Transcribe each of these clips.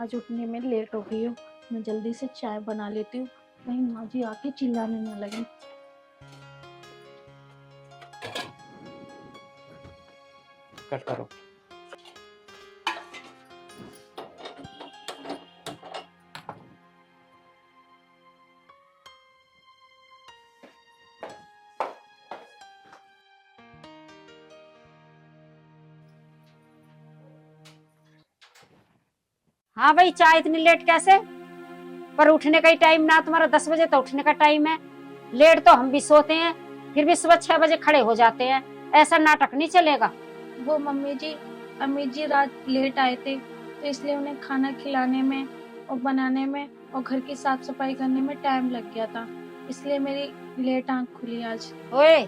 आज उठने में लेट हो गई हूँ। मैं जल्दी से चाय बना लेती हूँ, कहीं माँ जी आके चिल्लाने न लगे। कट करो। हाँ भाई, चाय इतनी लेट कैसे? पर उठने का ही टाइम ना तुम्हारा 10 बजे तो उठने का टाइम है। लेट तो हम भी सोते हैं, फिर भी सुबह 6 बजे खड़े हो जाते हैं। ऐसा नाटक नहीं चलेगा। वो मम्मी जी, अम्मी जी रात लेट आए थे तो इसलिए उन्हें खाना खिलाने में और बनाने में और घर की साफ सफाई करने में टाइम लग गया था, इसलिए मेरी लेट आंख खुली आज। ओए,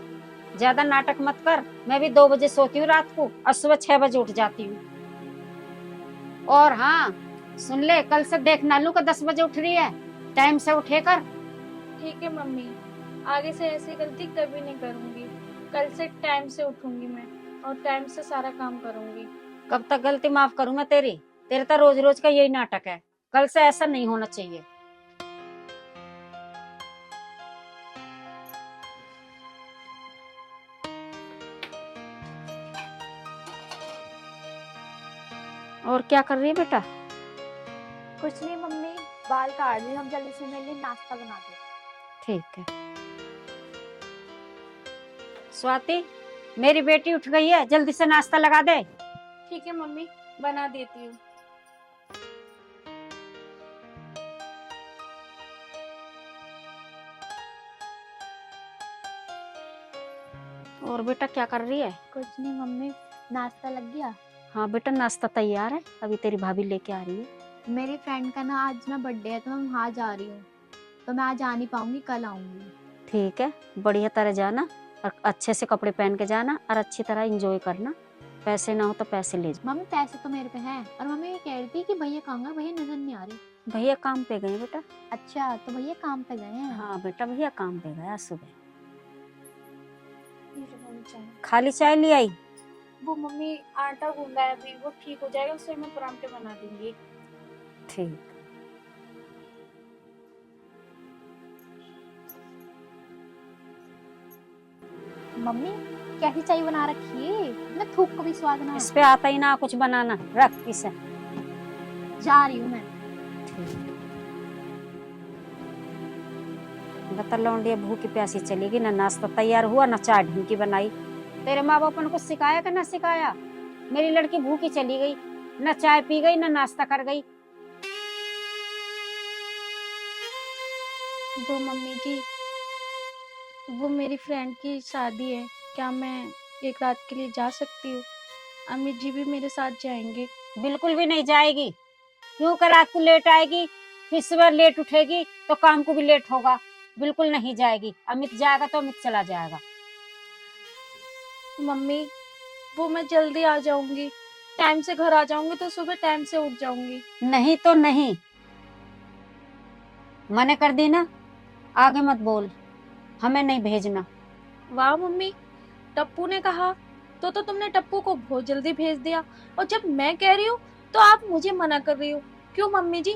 ज्यादा नाटक मत कर। मैं भी 2 बजे सोती हूँ रात को और सुबह 6 बजे उठ जाती हूँ। और हाँ, सुन ले, कल से देख नालू का 10 बजे उठ रही है। टाइम से उठे कर। ठीक है मम्मी, आगे से ऐसी गलती कभी नहीं करूंगी। कल से टाइम से उठूंगी मैं और टाइम से सारा काम करूंगी। कब तक गलती माफ करूं मैं तेरी? तेरे तो रोज रोज का यही नाटक है। कल से ऐसा नहीं होना चाहिए। और क्या कर रही है बेटा? कुछ नहीं मम्मी, बाल काट रही हूँ। हम जल्दी से मेरे लिए नाश्ता बना दो। ठीक है। स्वाति, मेरी बेटी उठ गई है, जल्दी से नाश्ता लगा दे। ठीक है मम्मी, बना देती हूँ। और बेटा क्या कर रही है? कुछ नहीं मम्मी, नाश्ता लग गया। हाँ बेटा, नाश्ता तैयार है, अभी तेरी भाभी लेके आ रही है। मेरी फ्रेंड का ना आज ना बर्थडे है, तो मैं वहाँ जा रही हूँ, तो मैं आज आ नहीं पाऊंगी, कल आऊंगी। ठीक है, बढ़िया तरह जाना और अच्छे से कपड़े पहन के जाना और अच्छी तरह एंजॉय करना। पैसे ना हो तो पैसे ले जा। मम्मी पैसे तो मेरे पे हैं, और मम्मी ये कह रही थी कि भैया कहाँ गए, भैया नजर नहीं आ रहे। भैया काम पे गए बेटा। अच्छा, तो भैया काम पे गए हैं। हाँ बेटा, भैया काम पे गया सुबह। चाय। खाली चाय ले आई? वो मम्मी आटा गूंदा है अभी, वो ठीक हो जाएगा उससे मैं परांठे बना दूंगी। ठीक। मम्मी कैसी चाय बना रखी है, मैं थूक को भी स्वाद ना। इस पे आता ही ना कुछ बनाना, रख इसे। जा रही हूँ मैं। बता लौंडिया भूखी प्यासी चलेगी, ना नाश्ता तैयार हुआ ना चाय ढंग की बनाई। तेरे माँ बाप ने कुछ सिखाया कि ना सिखाया? मेरी लड़की भूखी चली गई, ना चाय पी गई ना नाश्ता कर गई। वो मम्मी जी, वो मेरी फ्रेंड की शादी है, क्या मैं एक रात के लिए जा सकती हूँ? अमित जी भी मेरे साथ जाएंगे? बिल्कुल भी नहीं जाएगी। क्यों कर रात को लेट आएगी, फिर सुबह लेट उठेगी तो काम को भी लेट होगा। बिल्कुल नहीं जाएगी। अमित जाएगा तो अमित चला जाएगा। मम्मी, वो मैं जल्दी आ जाऊंगी, टाइम से घर आ जाऊंगी तो सुबह टाइम से उठ जाऊंगी। नहीं तो नहीं, मने कर दी ना, आगे मत बोल, हमें नहीं भेजना। वाह मम्मी, टप्पू ने कहा तो तुमने टप्पू को बहुत जल्दी भेज दिया, और जब मैं कह रही हूँ तो आप मुझे मना कर रही हो। क्यों मम्मी जी,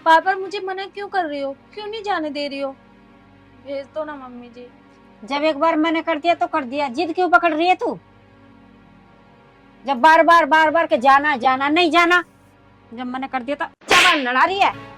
बार बार मुझे मना क्यों कर रही हो? क्यों नहीं जाने दे रही हो? भेज दो ना मम्मी जी। जब एक बार मैंने कर दिया तो कर दिया, जिद क्यों पकड़ रही है तू? जब बार बार के जाना जाना नहीं जाना, जब मैंने कर दिया तो चावल लड़ा रही है।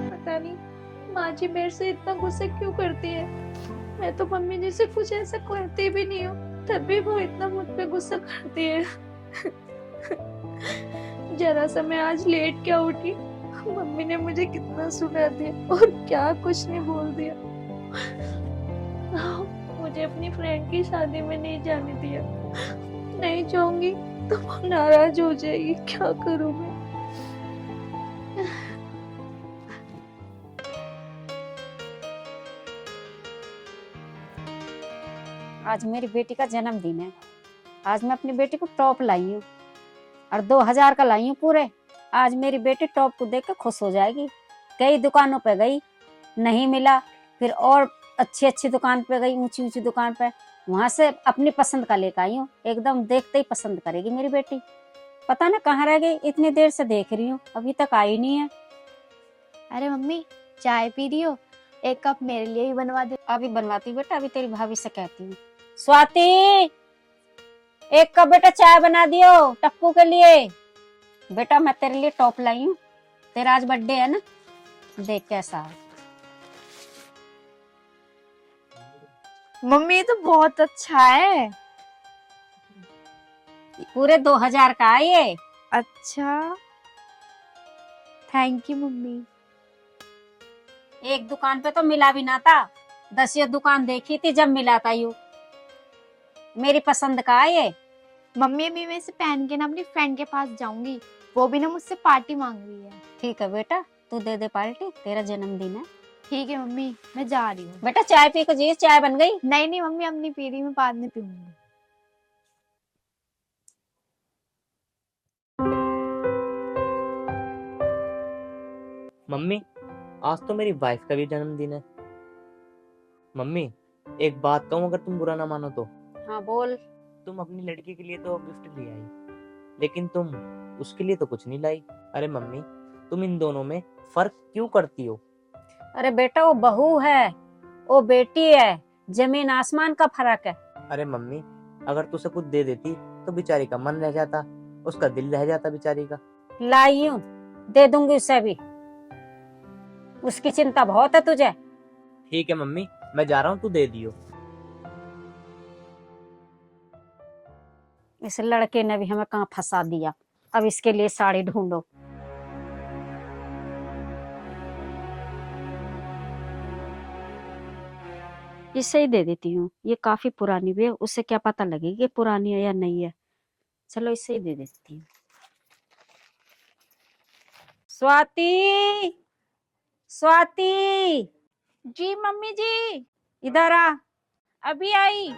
पता नहीं माँ जी मेरे से इतना गुस्सा क्यों करती है। मैं तो मम्मी जी से कुछ ऐसा कहती भी नहीं हूँ, तब भी वो इतना मुझ पे गुस्सा करती है। जरा सा मैं आज लेट क्या उठी, मम्मी ने मुझे कितना सुना दिया और क्या कुछ नहीं बोल दिया। मुझे अपनी फ्रेंड की शादी में नहीं जाने दिया। नहीं जाऊंगी तो वो नाराज हो जाएगी, क्या करूं मैं। आज मेरी बेटी का जन्मदिन है। आज मैं अपनी बेटी को टॉप लाई हूँ और 2000 का लाई हूँ पूरे। आज मेरी बेटी टॉप को देख कर खुश हो जाएगी। कई दुकानों पे गई, नहीं मिला, फिर और अच्छी अच्छी दुकान पे गई, ऊंची ऊंची दुकान पे, वहां से अपनी पसंद का लेकर आई हूँ। एकदम देखते ही पसंद करेगी मेरी बेटी। पता ना कहाँ रह गई, इतनी देर से देख रही हूँ, अभी तक आई नहीं है। अरे मम्मी, चाय पी रही हो? एक कप मेरे लिए ही बनवा दे। अभी बनवाती हूँ बेटा, अभी तेरी भाभी से कहती हूँ। स्वाति, एक कप बेटा चाय बना दियो टप्पू के लिए। बेटा मैं तेरे लिए टॉप लाई हूँ, तेरा आज बर्थडे है ना, देख कैसा है। मम्मी ये तो बहुत अच्छा है। पूरे 2000 का है ये। अच्छा, थैंक यू मम्मी। एक दुकान पे तो मिला भी ना था, 10 दुकान देखी थी जब मिला था यू। मेरी पसंद का है ये। मम्मी अभी मैं इसे पहन के ना अपनी फ्रेंड के पास जाऊंगी, वो भी ना मुझसे पार्टी मांग रही है। ठीक है बेटा, तू दे दे पार्टी, तेरा जन्मदिन है। ठीक है मम्मी, मैं जा रही हूँ। बेटा चाय पी को जी, चाय बन गई। नहीं नहीं मम्मी, अब नहीं पी रही, मैं बाद में पीऊंगी। मम्मी, आज तो मेरी वाइफ का भी जन्मदिन है। मम्मी, एक बात कहूँ, अगर तुम बुरा ना मानो तो। हाँ बोल। तुम अपनी लड़की के लिए तो गिफ्ट ले आई, लेकिन तुम उसके लिए तो कुछ नहीं लाई। अरे मम्मी, तुम इन दोनों में फर्क क्यों करती हो? अरे बेटा वो बहू है, वो बेटी है, जमीन आसमान का फर्क है। अरे मम्मी, अगर तू उसे कुछ दे देती तो बेचारी का मन रह जाता, उसका दिल रह जाता बेचारी का। लाई हूँ, दे दूंगी उसे भी, उसकी चिंता बहुत है तुझे। ठीक है मम्मी, मैं जा रहा हूँ, तू दे दियो। इस लड़के ने भी हमें कहाँ फंसा दिया। अब इसके लिए साड़ी ढूंढो। इसे ही दे देती हूँ, ये काफी पुरानी भी है, उससे क्या पता लगेगी कि पुरानी है या नहीं है। चलो इसे ही दे देती हूँ। स्वाति, स्वाति, जी मम्मी जी, इधर आ। अभी आई।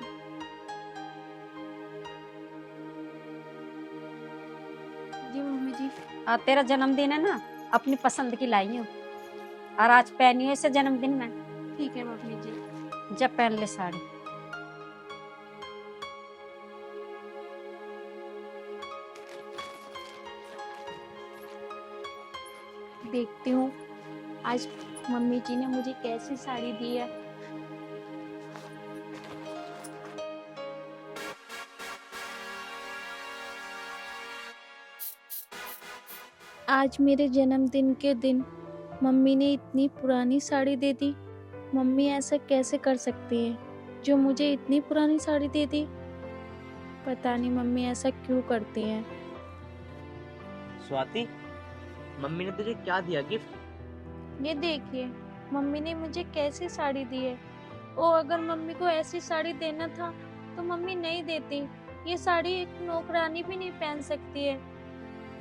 जी मम्मी जी। आज तेरा जन्मदिन है ना, अपनी पसंद की लाई हूँ और आज पहनी हो इसे जन्मदिन में। ठीक है मम्मी जी। जब पहन ले साड़ी। देखती हूँ आज मम्मी जी ने मुझे कैसी साड़ी दी है। आज मेरे जन्मदिन के दिन मम्मी ने इतनी पुरानी साड़ी दे दी। मम्मी ऐसा कैसे कर सकती है, जो मुझे इतनी पुरानी साड़ी दे दी। पता नहीं मम्मी ऐसा क्यों करती हैं। स्वाति, मम्मी ने तुझे क्या दिया गिफ्ट? ये देखिए, मम्मी ने मुझे कैसी साड़ी दी है। ओ, अगर मम्मी को ऐसी साड़ी देना था तो मम्मी नहीं देती। ये साड़ी एक नौकरानी भी नहीं पहन सकती है।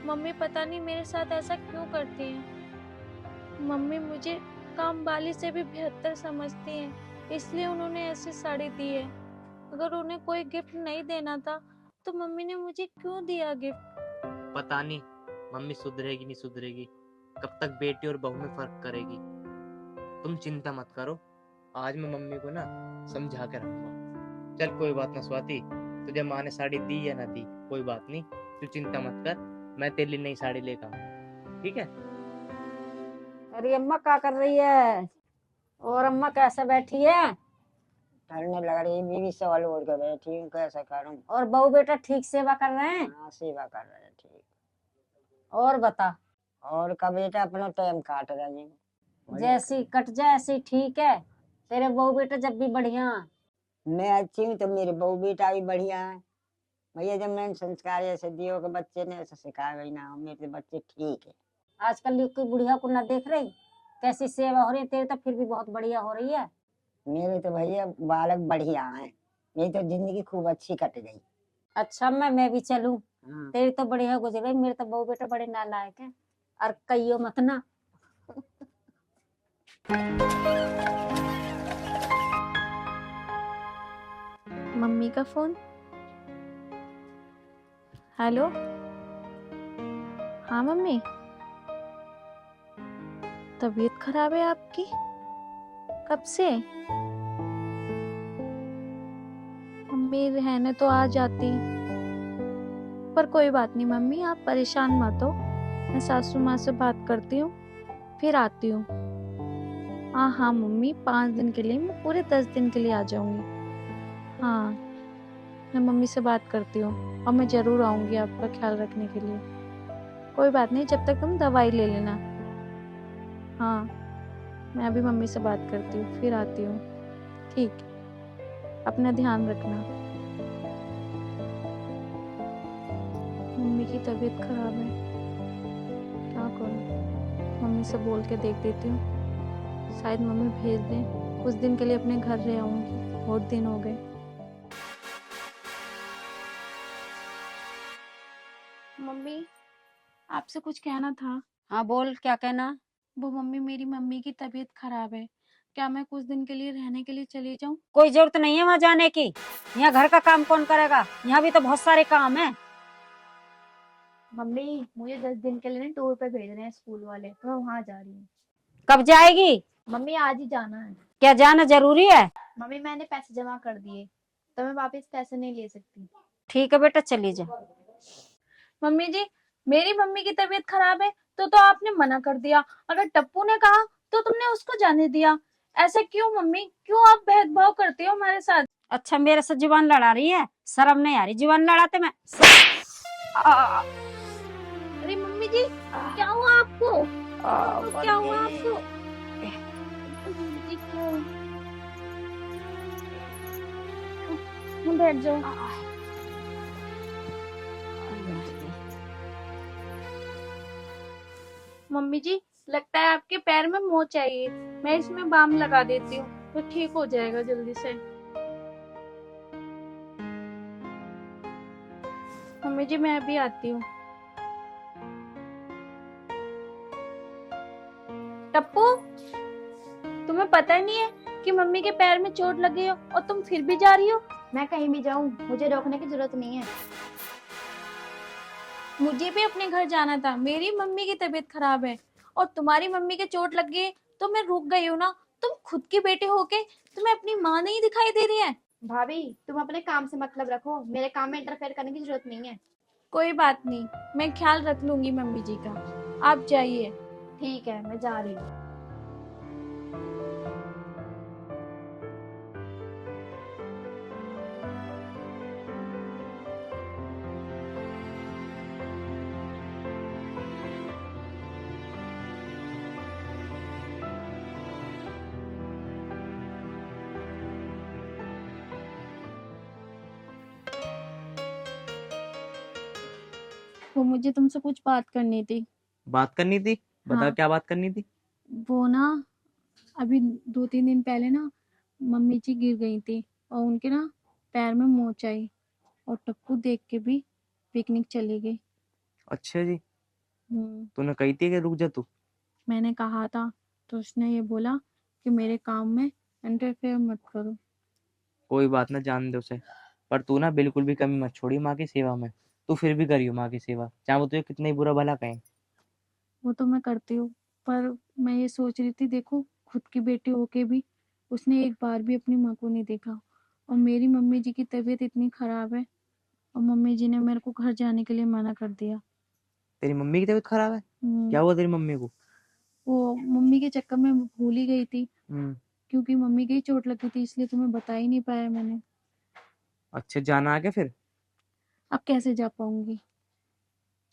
मम्मी पता नहीं मेरे साथ ऐसा क्यों करती हैं। मम्मी मुझे काम वाली से भी बेहतर समझती हैं, इसलिए उन्होंने ऐसी साड़ी दी है। अगर उन्हें कोई गिफ्ट नहीं देना था तो मम्मी ने मुझे क्यों दिया गिफ्ट। पता नहीं मम्मी सुधरेगी नहीं सुधरेगी, कब तक बेटी और बहू में फर्क करेगी। तुम चिंता मत करो, आज मैं मम्मी को ना समझा के रखूंगा। चल कोई बात ना स्वाति, तुझे माँ ने साड़ी दी या ना दी कोई बात नहीं, तू चिंता मत कर, मैं तेरे लिए नई साड़ी लेकर आऊंगा, ठीक है? अरे अम्मा क्या कर रही है? और अम्मा कैसे बैठी है? ठंड लग रही, बीवी सवाल ओढ़ के बैठी हूँ, कैसे करूँ? और बहू बेटा ठीक सेवा कर रहे हैं? हाँ, सेवा कर रहे हैं, ठीक। और बता। और का बेटा अपना टाइम काट रही हूँ। जैसी कट जाए ऐसी ठीक है, तेरे बहू बेटा जब भी बढ़िया। मैं अच्छी हूँ तो मेरे बहू बेटा भी बढ़िया है भैया। जब मैंने संस्कार ऐसे दियो कि बच्चे ने ऐसे सिखाया गई ना, मेरे बच्चे ठीक है। आजकल की बुढ़िया को ना देख रही कैसी सेवा हो रही है, तेरी तो फिर भी बहुत बढ़िया हो रही है। मेरे तो भैया बालक बढ़िया हैं, मेरी तो जिंदगी खूब अच्छी कट गई। अच्छा मैं भी चलूं? हाँ। तेरी तो बढ़िया गुजर गई, मेरे तो बहू बेटा बड़े नालायक है। और कहियो मत ना। मम्मी का फोन। हेलो। हाँ मम्मी, तबीयत खराब है आपकी? कब से? मम्मी रहने तो आ जाती, पर कोई बात नहीं मम्मी, आप परेशान मत हो। मैं सासू माँ से बात करती हूँ, फिर आती हूँ। हाँ हाँ मम्मी, 5 दिन के लिए, मैं पूरे 10 दिन के लिए आ जाऊंगी। हाँ, मैं मम्मी से बात करती हूँ और मैं जरूर आऊंगी आपका ख्याल रखने के लिए। कोई बात नहीं, जब तक तुम दवाई ले लेना। हाँ, मैं अभी मम्मी से बात करती हूँ, फिर आती हूँ। ठीक, अपना ध्यान रखना। मम्मी की तबीयत खराब है, क्या करूँ? मम्मी से बोल के देख देती हूँ, शायद मम्मी भेज दें। कुछ दिन के लिए अपने घर रह आऊंगी, बहुत दिन हो गए। मम्मी, आपसे कुछ कहना था। हाँ बोल, क्या कहना? वो मम्मी, मेरी मम्मी की तबीयत खराब है, क्या मैं कुछ दिन के लिए रहने के लिए चली जाऊं? कोई जरूरत नहीं है वहां जाने की। यहाँ घर का काम कौन करेगा? यहाँ भी तो बहुत सारे काम है। मम्मी मुझे 10 दिन के लिए ना टूर पे भेज रहे हैं स्कूल वाले, तो मैं वहां जा रही हूँ। कब जाएगी? मम्मी आज ही जाना है। क्या जाना जरूरी है? मम्मी मैंने पैसे जमा कर दिए, तो मैं वापस पैसे नहीं ले सकती। ठीक है बेटा, चली जा। मम्मी जी, मेरी मम्मी की तबीयत खराब है तो आपने मना कर दिया। अगर टप्पू ने कहा तो तुमने उसको जाने दिया। ऐसे क्यों मम्मी? क्यों आप भेदभाव करते हो हमारे साथ? अच्छा मेरे से जुबान लड़ा रही है? शर्म नहीं आ रही जुबान लड़ाते में? अरे मम्मी जी, क्या हुआ आपको? क्या हुआ आपको? मम्मी जी क्यों? बैठ जाओ। मम्मी जी, लगता है आपके पैर में मोच आई है। मैं इसमें बाम लगा देती हूँ, तो ठीक हो जाएगा जल्दी से। मम्मी जी, मैं अभी आती हूँ। टप्पू, तुम्हें पता नहीं है कि मम्मी के पैर में चोट लगी हो और तुम फिर भी जा रही हो? मैं कहीं भी जाऊं, मुझे रोकने की जरूरत नहीं है। मुझे भी अपने घर जाना था, मेरी मम्मी की तबीयत खराब है और तुम्हारी मम्मी के चोट लग गई तो मैं रुक गई हूँ ना। तुम खुद की बेटी होके तुम्हें अपनी माँ नहीं दिखाई दे रही है? भाभी तुम अपने काम से मतलब रखो, मेरे काम में इंटरफेयर करने की जरूरत नहीं है। कोई बात नहीं, मैं ख्याल रख लूंगी मम्मी जी का। आप जाइए। ठीक है, मैं जा रही हूँ। वो मुझे तुमसे कुछ बात करनी थी। बात करनी थी? बता, हाँ, क्या बात करनी थी? वो ना, अभी 2-3 दिन पहले ना मम्मी जी गिर गई थी और उनके ना पैर में मोच आई और टप्पू देख के भी पिकनिक चली गई। अच्छा जी, हम्म, तूने कही थी कि रुक जा तू। मैंने कहा था तो उसने ये बोला कि मेरे काम में इंटरफेयर मत करो। कोई बात ना, जान दे उसे। पर तू ना बिल्कुल भी कमी मत छोड़ी माँ की सेवा में। तू फिर भी करियो माँ की सेवा, चाहे वो तुझे कितना ही बुरा भला कहे। वो तो मैं करती हूँ, पर मैं ये सोच रही थी, देखो खुद की बेटी होके भी उसने एक बार भी अपनी माँ को नहीं देखा। और मेरी मम्मी जी की तबीयत इतनी खराब है और मम्मी जी ने मेरे को घर जाने के लिए मना कर दिया। तेरी मम्मी की तबीयत खराब है? हम्म, क्या हुआ तेरी मम्मी को? वो मम्मी के चक्कर में भूल ही गई थी, हम्म। क्योंकि मम्मी की ही चोट लगी थी, इसलिए तुम्हें बता ही नहीं पाया मैंने। अच्छा, जाना आ गया फिर? अब कैसे जा पाऊंगी?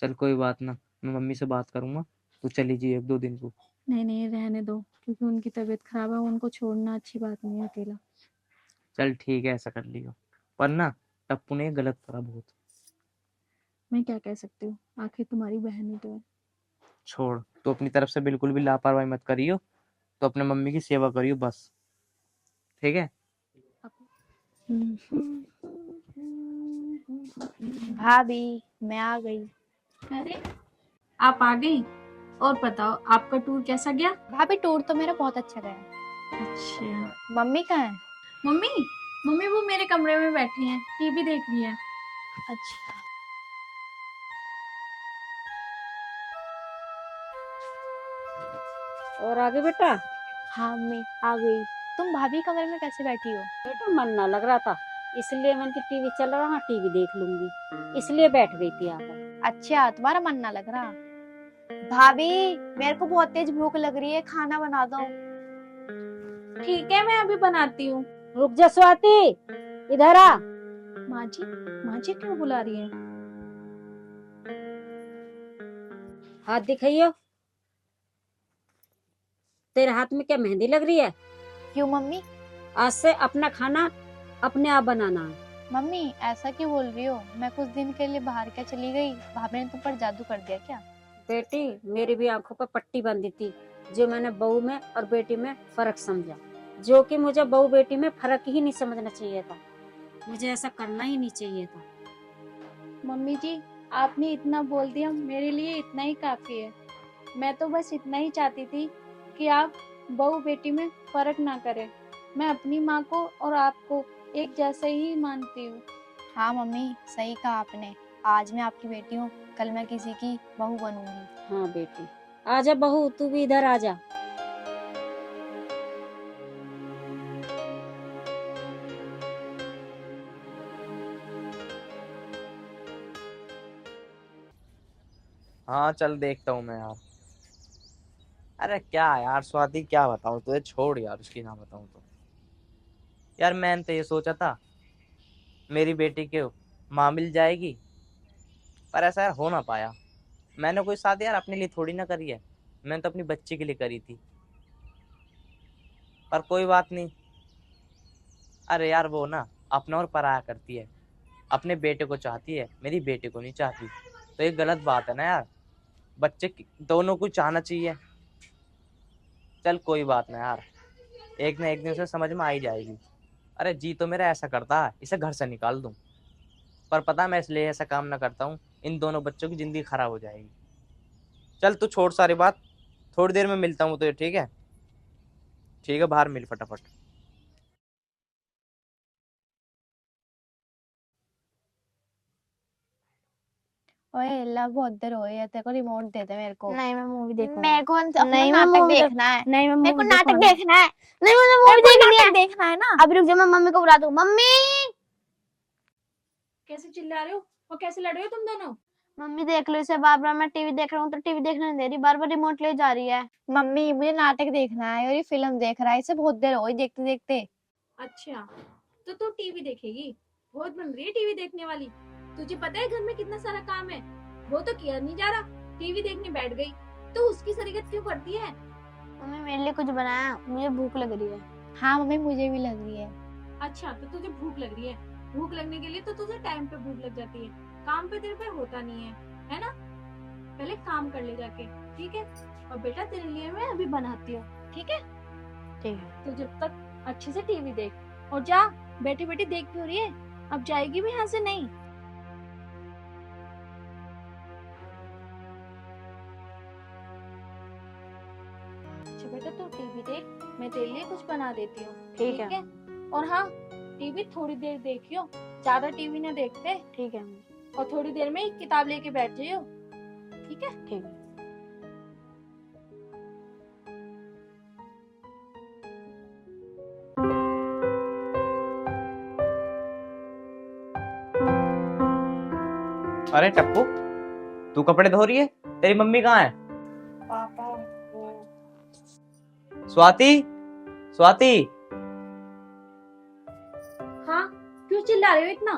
चल कोई बात ना, मैं मम्मी से बात करूंगा। तू चली जी 1-2 दिन को। नहीं नहीं, रहने दो, क्योंकि उनकी तबीयत खराब है, उनको छोड़ना अच्छी बात नहीं है अकेला। चल ठीक है, ऐसा कर लियो। पर ना, टप्पू ने गलत करा बहुत। मैं क्या कह सकती हूँ, आखिर तुम्हारी बहन ही तो है। छोड़, तू अपनी तरफ से बिल्कुल भी लापरवाही मत करियो। तो अपने मम्मी की सेवा करियो बस। ठीक है। भाभी मैं आ गई। अरे आप आ गई। और बताओ आपका टूर कैसा गया? भाभी टूर तो मेरा बहुत अच्छा गया। अच्छा। मम्मी कहाँ है? मम्मी मम्मी वो मेरे कमरे में बैठी हैं, टीवी देख रही है। अच्छा। और आगे बेटा? हाँ मम्मी आ गई। तुम भाभी कमरे में कैसे बैठी हो? बेटा मन ना लग रहा था, इसलिए मैंने टीवी चल रहा, टीवी देख लूंगी, इसलिए बैठ गई थी आकर। अच्छा तुम्हारा मन ना लग रहा। भाभी मेरे को बहुत तेज भूख लग रही है, खाना बना दो। ठीक है मैं अभी बनाती हूँ। रुक जा स्वाति, इधर आ। माँ जी क्यों बुला रही है? हाथ दिखाइयो। तेरे हाथ में क्या मेहंदी लग रही है? क्यों मम्मी? आज से अपना खाना अपने आप बनाना है। मम्मी ऐसा क्यों बोल रही हो? मैं कुछ दिन के लिए बाहर क्या चली गई, भाभी ने तुम पर जादू कर दिया क्या? बेटी मेरी भी आंखों पर पट्टी बंधी थी, जो मैंने बहू में और बेटी में फर्क समझा, जो कि मुझे बहू बेटी में फर्क ही नहीं समझना चाहिए था, मुझे ऐसा करना ही नहीं चाहिए था। मम्मी जी आपने इतना बोल दिया, मेरे लिए इतना ही काफी है। मैं तो बस इतना ही चाहती थी कि आप बहू बेटी में फर्क ना करें। मैं अपनी माँ को और आपको एक जैसे ही मानती हूँ। हाँ मम्मी सही कहा आपने। आज मैं आपकी बेटी हूँ, कल मैं किसी की बहू बनूंगी। हाँ बेटी, आजा बहू, तू भी इधर आजा। हाँ चल देखता हूँ मैं यार। अरे क्या यार स्वाति, क्या बताऊँ तुझे, छोड़ यार उसकी ना बताऊँ तो। यार मैंने तो ये सोचा था मेरी बेटी को माँ मिल जाएगी, पर ऐसा यार हो ना पाया। मैंने कोई शादी यार अपने लिए थोड़ी ना करी है, मैंने तो अपनी बच्ची के लिए करी थी। पर कोई बात नहीं। अरे यार वो ना अपना और पराया करती है, अपने बेटे को चाहती है, मेरी बेटी को नहीं चाहती। तो ये गलत बात है ना यार, दोनों को चाहना चाहिए। चल कोई बात ना यार, एक ना एक दिन से समझ में आ ही जाएगी। अरे जी तो मेरा ऐसा करता है इसे घर से निकाल दूं, पर पता मैं इसलिए ऐसा काम ना करता हूँ, इन दोनों बच्चों की जिंदगी खराब हो जाएगी। चल तू छोड़ सारी बात, थोड़ी देर में मिलता हूँ तुझे, ठीक है? ठीक है, बाहर मिल फटाफट। ओए ला बहुत देर हो गई, तेरे को रिमोट दे दे मेरे को। नहीं मैं मूवी देखूंगी। मेरे को अपना नहीं, मैं नाटक movie देखना है। नहीं मैं मेरे को मूवी नाटक देखूंगी। देखना है। नहीं मुझे मेरे मूवी को देखनी है। नाटक देखना है ना। अभी रुक जा, मैं मम्मी को बुला दूं। मम्मी कैसे चिल्ला रहे हो और कैसे लड़ रहे हो तुम दोनों? मम्मी देख लो इसे, बार बार मैं टीवी देख रहा हूँ तो टीवी देखने नहीं दे रही, बार बार रिमोट ले जा रही है। मम्मी मुझे नाटक देखना है और ये फिल्म देख रहा है, इसे बहुत देर हो गई देखते देखते। अच्छा तो तू टीवी देखेगी? बहुत बन रही है टीवी देखने वाली। तुझे पता है घर में कितना सारा काम है, वो तो किया नहीं जा रहा, टीवी देखने बैठ गई। तो उसकी शरीकत क्यों करती है? मम्मी मेरे लिए कुछ बनाया, मुझे भूख लग रही है। हाँ मम्मी मुझे भी लग रही है। अच्छा तो तुझे भूख लग रही है, भूख लगने के लिए तो तुझे टाइम पे भूख लग जाती है, काम पे तेरे पे होता नहीं है ना? पहले काम कर ले जाके, ठीक है? और बेटा तेरे लिए मैं अभी बनाती हूँ, ठीक है? ठीक है। तो जब तक अच्छे से टीवी देख और जा। बैठी बैठी देख क्यों रही है? अब जाएगी भी यहाँ से नहीं। अच्छा बेटा तू टीवी देख, मैं तेरे लिए कुछ बना देती हूँ, ठीक है। और हाँ टीवी थोड़ी देर देखियो, ज्यादा टीवी ना देखते, ठीक है। और थोड़ी देर में किताब लेके बैठ जाइयो, ठीक है? ठीक है। अरे टप्पू, तू कपड़े धो रही है? तेरी मम्मी कहाँ है? पापा स्वाति, स्वाति। हाँ क्यों चिल्ला रहे हो इतना?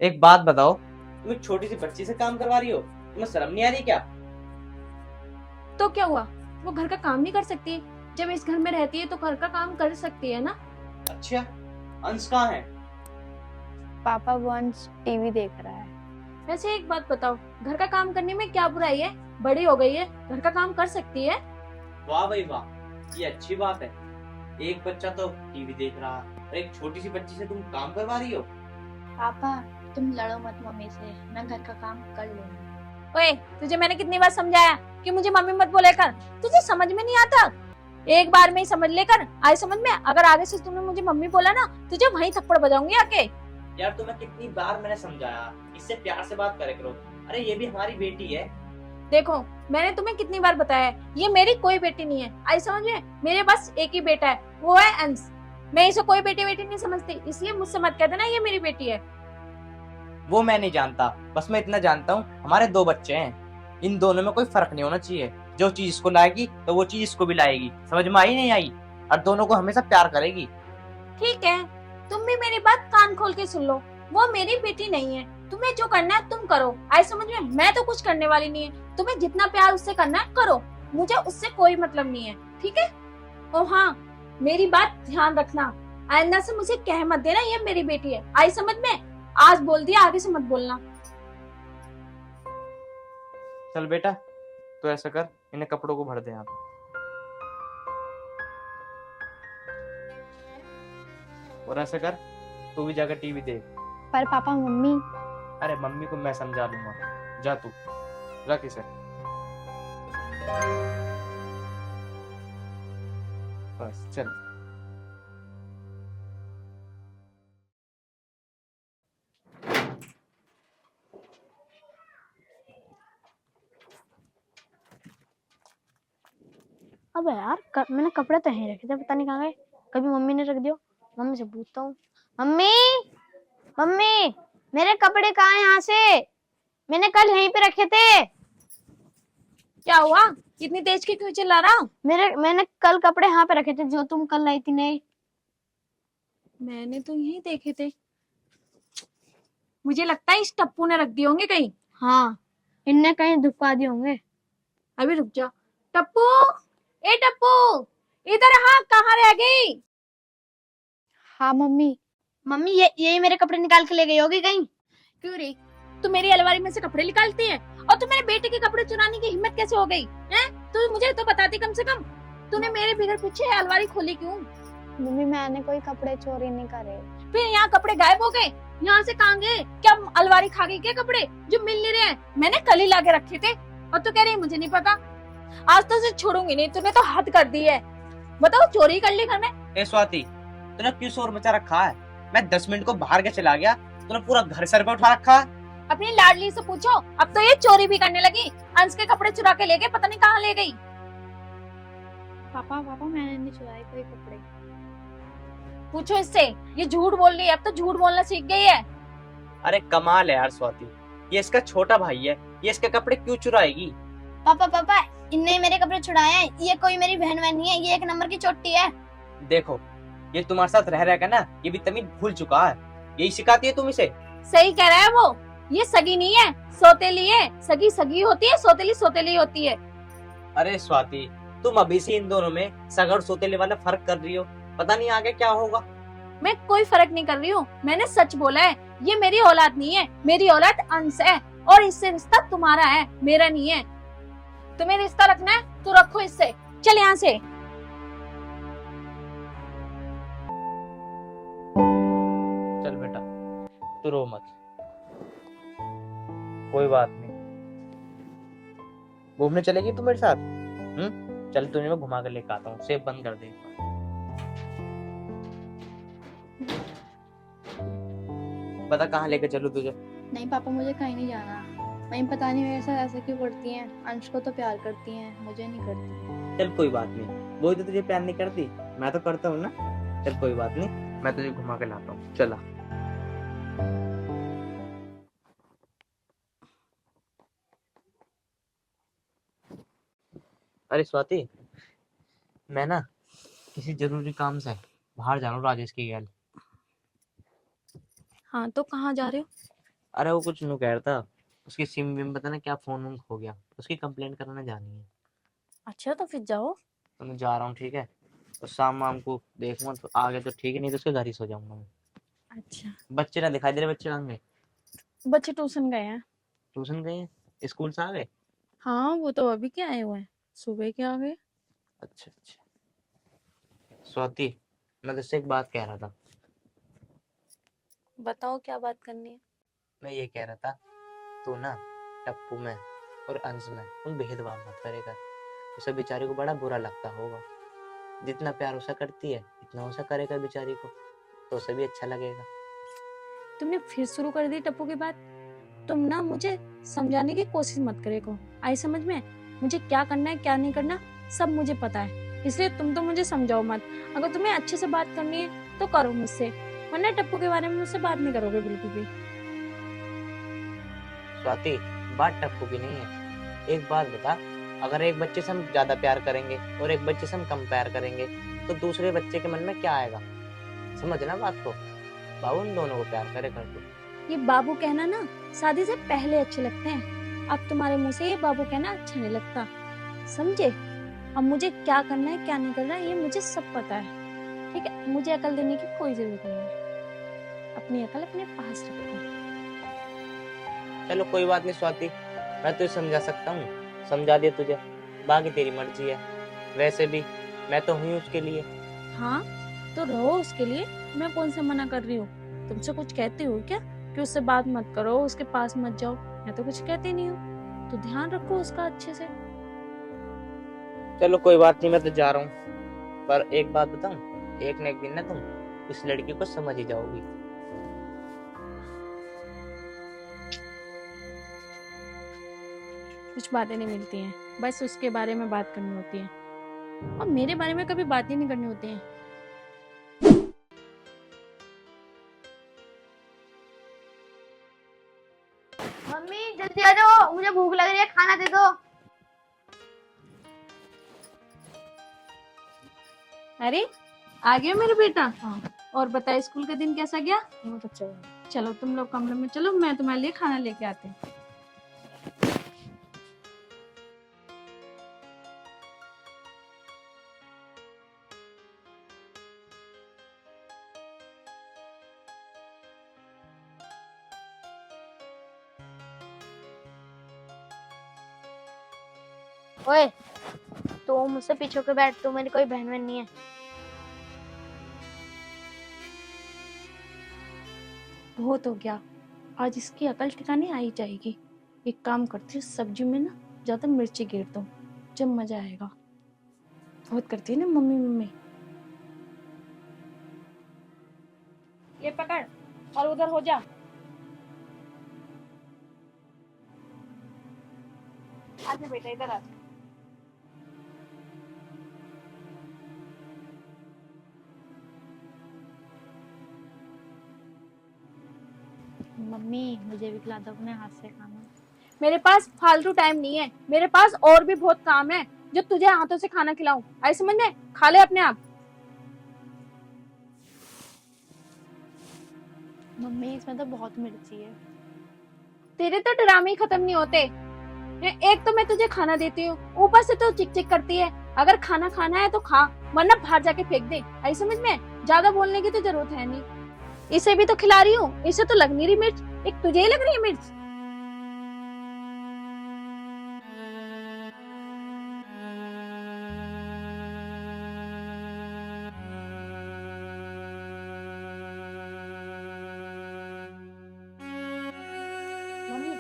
एक बात बताओ, तुम एक छोटी सी बच्ची से काम करवा रही हो, तुम्हें शर्म नहीं आ रही क्या? तो क्या हुआ, वो घर का काम नहीं कर सकती? जब इस घर में रहती है तो घर का काम कर सकती है ना? अच्छा, अंश कहाँ है? पापा वंश टीवी देख रहा है। वैसे एक बात बताओ, घर का काम करने में क्या बुराई है? बड़ी हो गई है, घर का काम कर सकती है। वाह भाई वाह, ये अच्छी बात है। एक बच्चा तो टीवी देख रहा और एक छोटी सी बच्ची से तुम काम करवा रही हो। पापा तुम लड़ो मत मम्मी से, मैं घर का काम कर लूंगी। ओए, तुझे मैंने कितनी बार समझाया कि मुझे मम्मी मत बोले कर, तुझे समझ में नहीं आता? एक बार में ही समझ लेकर, आए समझ में। अगर आगे से तूने मुझे मम्मी बोला ना, तुझे वहीं थप्पड़ बजाऊंगी आके। यार तुम्हें कितनी बार मैंने समझाया, इससे प्यार से बात करे करो। अरे ये भी हमारी बेटी है। देखो, मैंने तुम्हें कितनी बार बताया है, ये मेरी कोई बेटी नहीं है, आई समझ में। मेरे बस एक ही बेटा है, वो है अंश। मैं इसे कोई बेटी नहीं समझती, इसलिए मुझसे मत कह देना ये मेरी बेटी है। वो मैं नहीं जानता, बस मैं इतना जानता हूँ हमारे 2 बच्चे हैं, इन दोनों में कोई फर्क नहीं होना चाहिए। जो चीज इसको लाएगी तो वो चीज इसको भी लाएगी। समझ में आई नहीं आई? और दोनों को हमेशा प्यार करेगी। ठीक है, तुम भी मेरी बात कान खोल के सुन लो, वो मेरी बेटी नहीं है। तुम्हें जो करना है तुम करो, आई समझ में। मैं तो कुछ करने वाली नहीं है, तुम्हें जितना प्यार उससे करना है करो, मुझे उससे कोई मतलब नहीं है, ठीक है? और हाँ, मेरी बात ध्यान रखना, आइंदा से मुझे कह मत देना ये मेरी बेटी है, आई समझ में। आज बोल दिया, आगे से मत बोलना। चल बेटा, तो ऐसा कर, इन्हें कपड़ों को भर दे यहाँ पे। और ऐसा कर, तू भी जाकर टीवी देख। पर पापा मम्मी। अरे मम्मी को मैं समझा दूंगा, जा तू रख इसे। बस चल। अबे यार मैंने कपड़े तो यहीं रखे थे, पता नहीं कहाँ गए। कभी मम्मी ने रख दियो, मम्मी से पूछता हूँ। मम्मी मम्मी, मेरे कपड़े कहाँ हैं यहाँ से? मैंने कल यहीं पे रखे थे। क्या हुआ, इतनी तेज की क्यों चिल्ला रहा? मैंने कल कपड़े यहाँ पे रखे थे जो तुम कल लाई थी। नहीं, मैंने तो यही देखे थे। मुझे लगता है इस टप्पू ने रख दिए होंगे कहीं। हाँ इनने कहीं धुपका दिए होंगे। अभी रुक जा। टप्पू, ए टप्पू, इधर। हाँ, कहाँ रह गई? हाँ मम्मी। मम्मी यही मेरे कपड़े निकाल के ले गई होगी कहीं। क्यों रे, तू मेरी अलमारी में से कपड़े निकालती है और तू मेरे बेटे के कपड़े चुराने की हिम्मत कैसे हो गई हैं? तू मुझे तो बताती कम से कम, तूने मेरे बिगड़ पीछे अलमारी खोली क्यों? मम्मी मैंने कोई कपड़े चोरी नहीं करे। फिर यहाँ कपड़े गायब हो गए, यहाँ से कहाँ गए? क्या अलमारी खा गई क्या कपड़े जो मिल नहीं रहे हैं? मैंने कल ही लाके रखे थे और तू कह रही है मुझे नहीं पता। आज तो उसे छोड़ूंगी नहीं, तूने तो हद कर दी है। बताओ, चोरी कर ली घर में? ए स्वाति, तूने क्यों शोर मचा रखा है? मैं 10 मिनट को बाहर के चला गया, तूने पूरा घर सर पे उठा रखा है। अपनी लाडली से पूछो, अब तो ये चोरी भी करने लगी। अंश के कपड़े चुरा के ले गए, पता नहीं कहाँ ले गई। पापा मैंने नहीं चुराए कोई कपड़े। पूछो इससे, ये झूठ बोल रही है, अब तो झूठ बोलना सीख गई है। अरे कमाल है यार स्वाति, ये इसका छोटा भाई है, ये इसके कपड़े क्यों चुराएगी? पापा इनने मेरे कपड़े छुड़ाए हैं। ये कोई मेरी बहन नहीं है, ये एक नंबर की चोटी है। देखो, ये तुम्हारे साथ रह रहकर ना ये भी तमीज भूल चुका है, यही सिखाती है तुम इसे। सही कह रहा है वो, ये सगी नहीं है, सोतेली है। सगी सगी होती है, सोतेली सोतेली होती है। अरे स्वाति, तुम अभी से इन दोनों में सगड़ सोतेले वाला फर्क कर रही हो, पता नहीं आगे क्या होगा। मैं कोई फर्क नहीं कर रही हूँ, मैंने सच बोला है। ये मेरी औलाद नहीं है, मेरी औलाद अंश है और इससे रिश्ता तुम्हारा है, मेरा नहीं है। तुम्हें रिश्ता रखना है तो रखो इससे। चल यहाँ से। चल बेटा, तू रो मत, कोई बात नहीं। घूमने चलेगी तू मेरे साथ? चल तुझे मैं घुमा कर लेकर आता हूँ, सेब बंद कर दे। बता कहाँ लेकर चलूं तुझे? नहीं पापा, मुझे कहीं नहीं जाना। मम्मी पता नहीं मेरे साथ ऐसे क्यों करती हैं। अंश को तो प्यार करती हैं, मुझे नहीं करती। चल कोई बात नहीं, वो तो तुझे प्यार नहीं करती, मैं तो करता हूँ ना। चल कोई बात नहीं, मैं तुझे घुमा के लाता हूँ, चला। अरे स्वाति, मैं ना किसी जरूरी काम से बाहर जा रहा हूँ, राजेश की गैल। हाँ, तो कहाँ जा रहे हो? अरे वो कुछ नहीं कह रहा था, उसकी सिम विम पता ना क्या फोन वोन खो गया, उसकी कंप्लेंट करने जानी है। अच्छा, तो फिर जाओ। तो मैं जा रहा हूँ, ठीक है? तो शाम को देखूंगा, तो आगे तो ठीक है, नहीं तो उसके घर ही सो जाऊंगा मैं। अच्छा, बच्चे ना दिखाई दे रहे, बच्चे कहाँ गए? बच्चे ट्यूशन गए हैं। ट्यूशन गए हैं? स्कूल से आ गए? हाँ, वो तो अभी क्या आए हुए हैं, सुबह के आ गए। अच्छा अच्छा, स्वाति, मैं तुझसे एक बात कह रहा था। बताओ क्या बात करनी है। मैं ये कह रहा था, तू ना टप्पू में और अंश में तुम भेदभाव मत करेगा। उसे बेचारी को बड़ा बुरा लगता होगा। जितना प्यार उसे करती है इतना उसे करेगा बेचारी को, तो उसे भी अच्छा लगेगा। तुमने फिर शुरू कर दी टप्पू की बात। तुम ना मुझे समझाने की कोशिश मत करे को। आई समझ में? मुझे क्या करना है क्या नहीं करना सब मुझे पता है, इसलिए तुम तो मुझे समझाओ मत। अगर तुम्हें अच्छे से बात करनी है तो करो मुझसे, वरना टप्पू के बारे में मुझसे बात नहीं करोगे बिल्कुल भी। स्वाति, बात टप्पू की नहीं है। एक बात बता, अगर एक बच्चे से हम ज्यादा प्यार करेंगे और एक बच्चे से हम कम प्यार करेंगे तो दूसरे बच्चे के मन में क्या आएगा? समझना बात को। बाबू उन दोनों को प्यार करे कर तू। ये बाबू कहना ना शादी से पहले अच्छे लगते हैं, अब तुम्हारे मुंह से ये बाबू कहना अच्छा नहीं लगता, समझे? अब मुझे क्या करना है क्या नहीं करना है ये मुझे सब पता है, ठीक है? मुझे अकल देने की कोई जरूरत नहीं है, अपनी अकल अपने पास रखो। चलो कोई बात नहीं स्वाति, मैं तुझे समझा सकता हूँ, समझा दिया तुझे, बाकी तेरी मर्जी है। वैसे भी मैं तो हूँ उसके लिए। हाँ तो रहो उसके लिए, मैं कौन सा मना कर रही हूँ? तुमसे कुछ कहती हूँ क्या कि उससे बात मत करो, उसके पास मत जाओ? मैं तो कुछ कहती नहीं हूँ, तो ध्यान रखो उसका अच्छे से। चलो कोई बात नहीं, मैं तो जा रहा हूँ। पर एक बात बताऊं, एक न एक दिन ना तुम इस लड़की को समझ ही जाओगी। कुछ बातें नहीं मिलती हैं, बस उसके बारे में बात करनी होती है, और मेरे बारे में कभी बात ही नहीं करनी होती है। मम्मी जल्दी आ जाओ, मुझे भूख लग रही है, खाना दे दो। अरे आ गया मेरा बेटा। हाँ। और बता स्कूल का दिन कैसा गया? बहुत अच्छा गया। चलो तुम लोग कमरे में चलो, मैं तुम्हारे लिए खाना लेके आती हूँ। ओए, तो मुझसे पीछे होकर बैठ, तू मेरी कोई बहन बहन नहीं है। बहुत हो गया, आज इसकी अकल ठिकाने आई जाएगी। एक काम करती हूँ, सब्जी में ना ज्यादा मिर्ची गिर दो, जब मजा आएगा। बहुत करती है ना मम्मी मम्मी। ये पकड़ और उधर हो जा। आजा बेटा इधर आ। मम्मी मुझे भी खिला दो अपने हाथ से खाना। मेरे पास फालतू टाइम नहीं है, मेरे पास और भी बहुत काम है जो तुझे हाथों से खाना खिलाऊं। आई समझ में? खा ले अपने आप। मम्मी इसमें तो बहुत मिर्ची है। तेरे तो ड्रामे ही खत्म नहीं होते। एक तो मैं तुझे खाना देती हूँ, ऊपर से तो चिक चिक करती है। अगर खाना खाना है तो खा, वरना बाहर जाके फेंक दे। आई समझ में? ज्यादा बोलने की तो जरूरत है नहीं। इसे भी तो खिला रही हूँ, इसे तो लग नहीं रही मिर्च, एक तुझे ही लग रही है मिर्च। मम्मी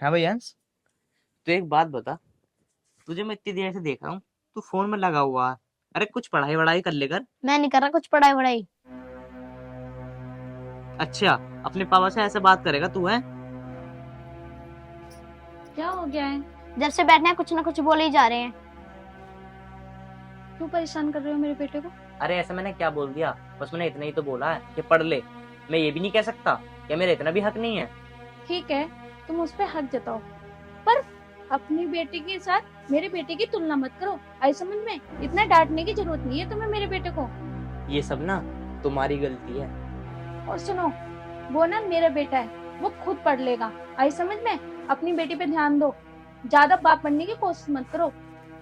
हाँ भाई अंश, तू एक बात बता, तुझे मैं इतनी देर से देख रहा हूँ, तू फोन में लगा हुआ है। अरे कुछ पढ़ाई वढ़ाई कर लेकर। मैं नहीं कर रहा कुछ पढ़ाई वढ़ाई। अच्छा, अपने पापा से ऐसे बात करेगा तू? है क्या हो गया है? जब से बैठने हैं, कुछ ना कुछ बोले ही जा रहे हैं। क्यों परेशान कर रहे हो मेरे बेटे को? अरे ऐसा मैंने क्या बोल दिया? बस मैंने इतना ही तो बोला है कि पढ़ ले। मैं ये भी नहीं कह सकता कि मेरा इतना भी हक नहीं है। ठीक है, तुम उस पे हक जताओ, पर अपनी बेटी के साथ मेरे बेटे की तुलना मत करो। आई समझ में? इतना डांटने की जरूरत नहीं है तुम्हें मेरे बेटे को। ये सब ना तुम्हारी गलती है। और सुनो, वो ना मेरा बेटा है, वो खुद पढ़ लेगा। आई समझ में? अपनी बेटी पे ध्यान दो, ज्यादा बाप बनने की कोशिश मत करो।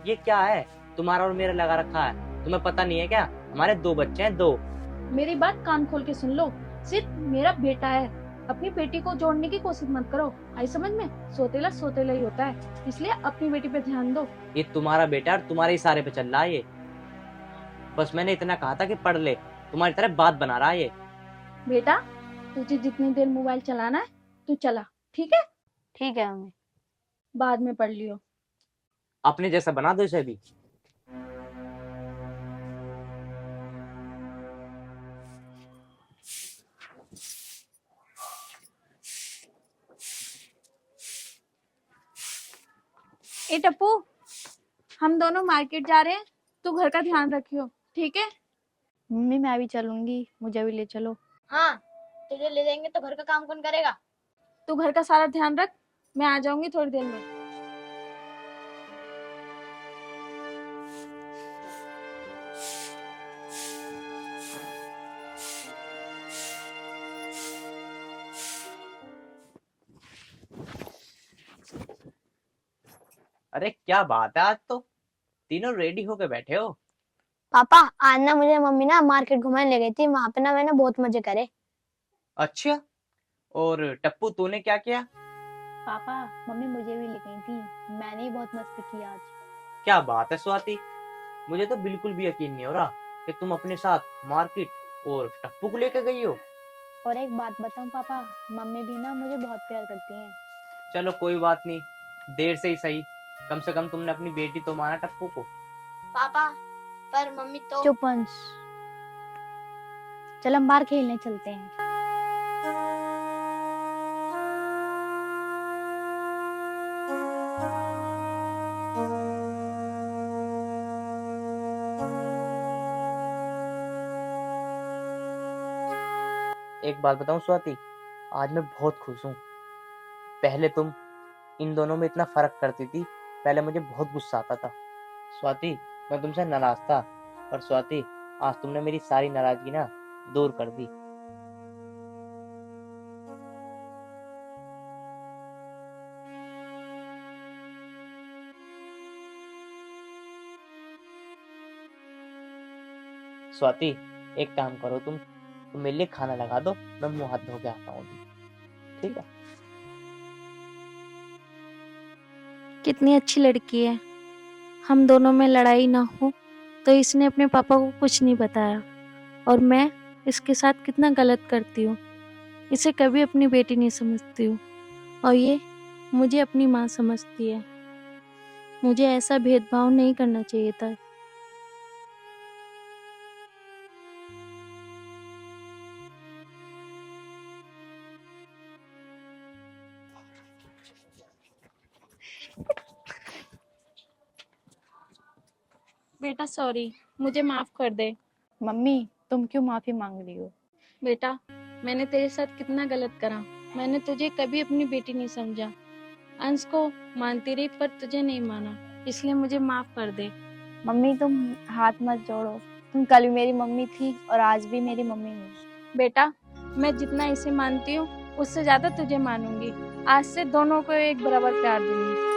ये क्या है तुम्हारा और मेरा लगा रखा है? तुम्हें पता नहीं है क्या? हमारे 2 बच्चे हैं, 2। मेरी बात कान खोल के सुन लो, सिर्फ मेरा बेटा है, अपनी बेटी को जोड़ने की कोशिश मत करो। आई समझ में? सोतेला सोतेला ही होता है, इसलिए अपनी बेटी पे ध्यान दो। ये तुम्हारा बेटा और तुम्हारे इशारे पे चल रहा है ये। बस मैंने इतना कहा था कि पढ़ ले, तुम्हारी तरह बात बना रहा है ये। बेटा, तुझे जितनी देर मोबाइल चलाना है तू चला, ठीक है? ठीक है मम्मी। बाद में पढ़ लियो। अपने जैसा बना दो इसे भी। ए टप्पू, हम दोनों मार्केट जा रहे हैं, तू घर का ध्यान रखियो, ठीक है? मम्मी मैं भी चलूंगी, मुझे भी ले चलो। हाँ, तुझे ले जाएंगे तो घर का काम कौन करेगा? तू घर का सारा ध्यान रख, मैं आ जाऊंगी थोड़ी देर में। अरे क्या बात है, आज तो तीनों रेडी होके बैठे हो। पापा, आज ना मुझे मम्मी ना मार्केट घुमाने ले गई थी, वहां पे ना मैंने बहुत मजे करे। अच्छा, और टप्पू तूने क्या किया? पापा, मम्मी मुझे भी ले गई थी, मैंने ही बहुत मस्ती की आज। क्या बात है स्वाति, मुझे तो बिल्कुल भी यकीन नहीं हो रहा कि तुम अपने साथ मार्केट और टप्पू को लेकर गई हो। और एक बात बताऊं पापा, मम्मी भी ना मुझे बहुत प्यार करती हैं। चलो कोई बात नहीं, देर से ही सही, कम से कम तुमने अपनी बेटी तो माना टप्पू को। पापा, पर मम्मी तो चुप अंश, चल हम बाहर खेलने चलते हैं। एक बात बताऊं स्वाति, आज मैं बहुत खुश हूँ। पहले तुम इन दोनों में इतना फर्क करती थी, पहले मुझे बहुत गुस्सा आता था। स्वाति, मैं तुमसे नाराज था, पर स्वाति आज तुमने मेरी सारी नाराजगी ना दूर कर दी। स्वाति, एक काम करो, तुम मेरे लिए खाना लगा दो, मैं मुंह हाथ धो के आता हूँ अभी, ठीक है? कितनी अच्छी लड़की है, हम दोनों में लड़ाई ना हो तो इसने अपने पापा को कुछ नहीं बताया, और मैं इसके साथ कितना गलत करती हूँ। इसे कभी अपनी बेटी नहीं समझती हूँ, और ये मुझे अपनी माँ समझती है। मुझे ऐसा भेदभाव नहीं करना चाहिए था। बेटा सॉरी, मुझे माफ कर दे। मम्मी तुम क्यों माफी मांग रही हो? बेटा, मैंने तेरे साथ कितना गलत करा। मैंने तुझे कभी अपनी बेटी नहीं समझा। अंश को मानती रही पर तुझे नहीं माना, इसलिए मुझे माफ कर दे। मम्मी तुम हाथ मत जोड़ो, तुम कल भी मेरी मम्मी थी और आज भी मेरी मम्मी हो। बेटा, मैं जितना इसे मानती हूँ उससे ज्यादा तुझे मानूंगी। आज से दोनों को एक बराबर प्यार दूंगी।